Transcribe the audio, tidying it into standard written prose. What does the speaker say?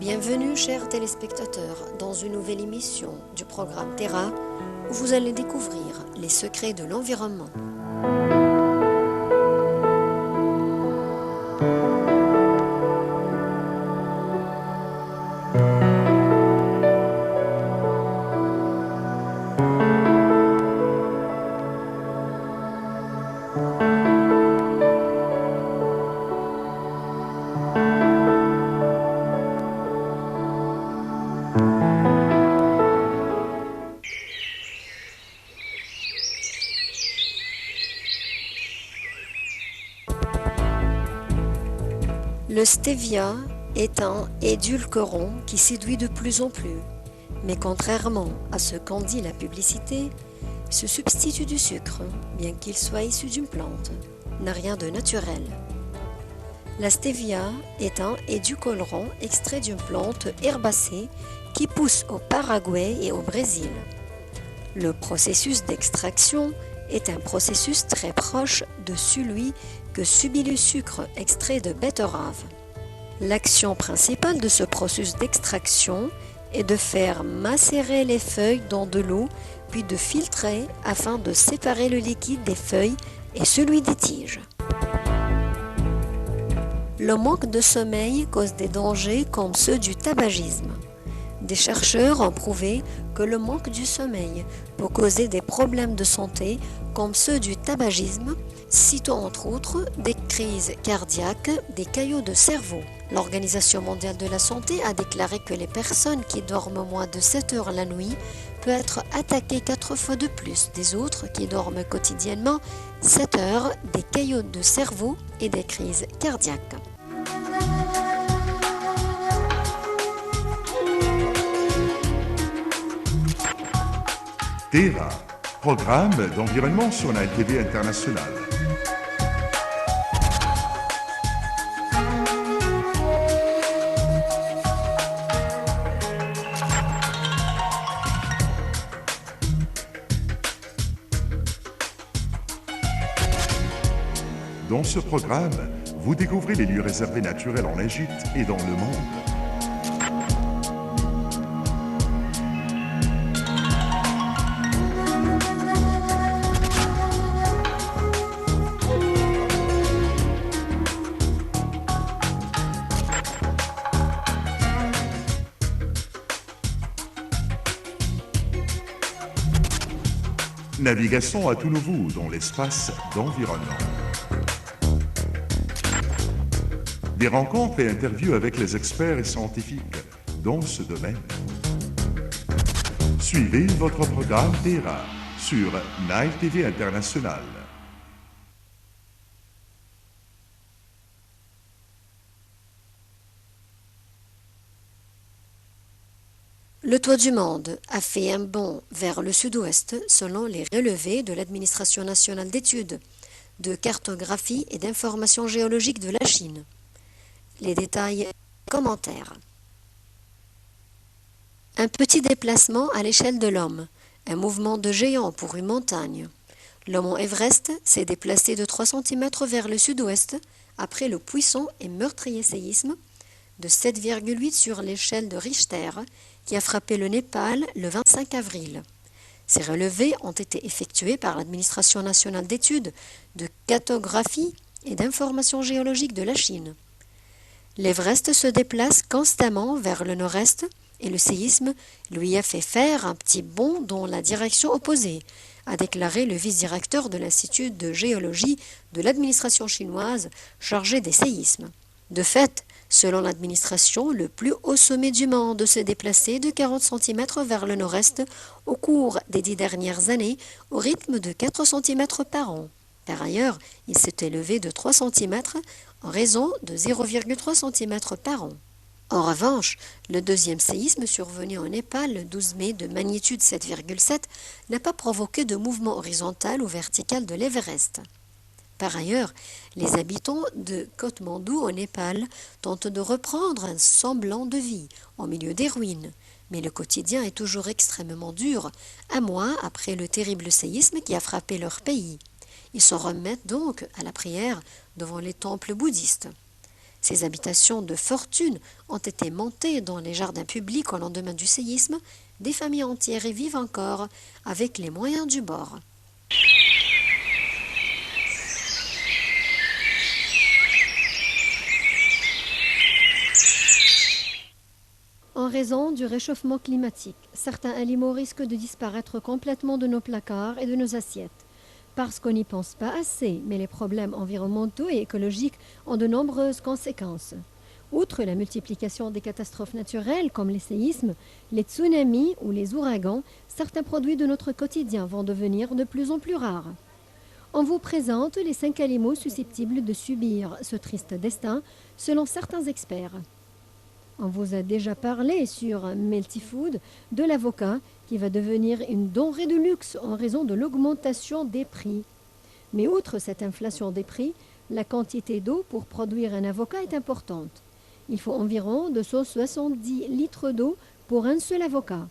Bienvenue, chers téléspectateurs, dans une nouvelle émission du programme Terra, où vous allez découvrir les secrets de l'environnement. Le stevia est un édulcorant qui séduit de plus en plus, mais contrairement à ce qu'en dit la publicité, ce substitut du sucre, bien qu'il soit issu d'une plante, n'a rien de naturel. La stevia est un édulcorant extrait d'une plante herbacée qui pousse au Paraguay et au Brésil. Le processus d'extraction est un processus très proche de celui que subit le sucre extrait de betterave. L'action principale de ce processus d'extraction est de faire macérer les feuilles dans de l'eau, puis de filtrer afin de séparer le liquide des feuilles et celui des tiges. Le manque de sommeil cause des dangers comme ceux du tabagisme. Des chercheurs ont prouvé que le manque du sommeil peut causer des problèmes de santé comme ceux du tabagisme, citant entre autres des crises cardiaques, des caillots de cerveau. L'Organisation mondiale de la santé a déclaré que les personnes qui dorment moins de 7 heures la nuit peuvent être attaquées 4 fois de plus des autres qui dorment quotidiennement 7 heures, des caillots de cerveau et des crises cardiaques. Terra, programme d'environnement sur la TV internationale. Dans ce programme, vous découvrez les lieux réservés naturels en Égypte et dans le monde. Navigation à tout nouveau dans l'espace d'environnement. Des rencontres et interviews avec les experts et scientifiques dans ce domaine. Suivez votre programme Terra sur Nile TV International. Le toit du monde a fait un bond vers le sud-ouest selon les relevés de l'Administration nationale d'études, de cartographie et d'information géologique de la Chine. Les détails, commentaires. Un petit déplacement à l'échelle de l'homme, un mouvement de géant pour une montagne. Le mont Everest s'est déplacé de 3 cm vers le sud-ouest après le puissant et meurtrier séisme de 7,8 sur l'échelle de Richter qui a frappé le Népal le 25 avril. Ces relevés ont été effectués par l'Administration nationale d'études, de cartographie et d'information géologique de la Chine. L'Everest se déplace constamment vers le nord-est et le séisme lui a fait faire un petit bond dans la direction opposée, a déclaré le vice-directeur de l'Institut de géologie de l'administration chinoise chargé des séismes. De fait, selon l'administration, le plus haut sommet du monde s'est déplacé de 40 cm vers le nord-est au cours des 10 dernières années au rythme de 4 cm par an. Par ailleurs, il s'est élevé de 3 cm en raison de 0,3 cm par an. En revanche, le deuxième séisme survenu en Népal le 12 mai de magnitude 7,7 n'a pas provoqué de mouvement horizontal ou vertical de l'Everest. Par ailleurs, les habitants de Katmandou au Népal tentent de reprendre un semblant de vie au milieu des ruines, mais le quotidien est toujours extrêmement dur, un mois après le terrible séisme qui a frappé leur pays. Ils s'en remettent donc à la prière devant les temples bouddhistes. Ces habitations de fortune ont été montées dans les jardins publics au lendemain du séisme. Des familles entières y vivent encore avec les moyens du bord. En raison du réchauffement climatique, certains aliments risquent de disparaître complètement de nos placards et de nos assiettes. Parce qu'on n'y pense pas assez, mais les problèmes environnementaux et écologiques ont de nombreuses conséquences. Outre la multiplication des catastrophes naturelles comme les séismes, les tsunamis ou les ouragans, certains produits de notre quotidien vont devenir de plus en plus rares. On vous présente les 5 animaux susceptibles de subir ce triste destin selon certains experts. On vous a déjà parlé sur Meltyfood de l'avocat qui va devenir une denrée de luxe en raison de l'augmentation des prix. Mais outre cette inflation des prix, la quantité d'eau pour produire un avocat est importante. Il faut environ 270 litres d'eau pour un seul avocat.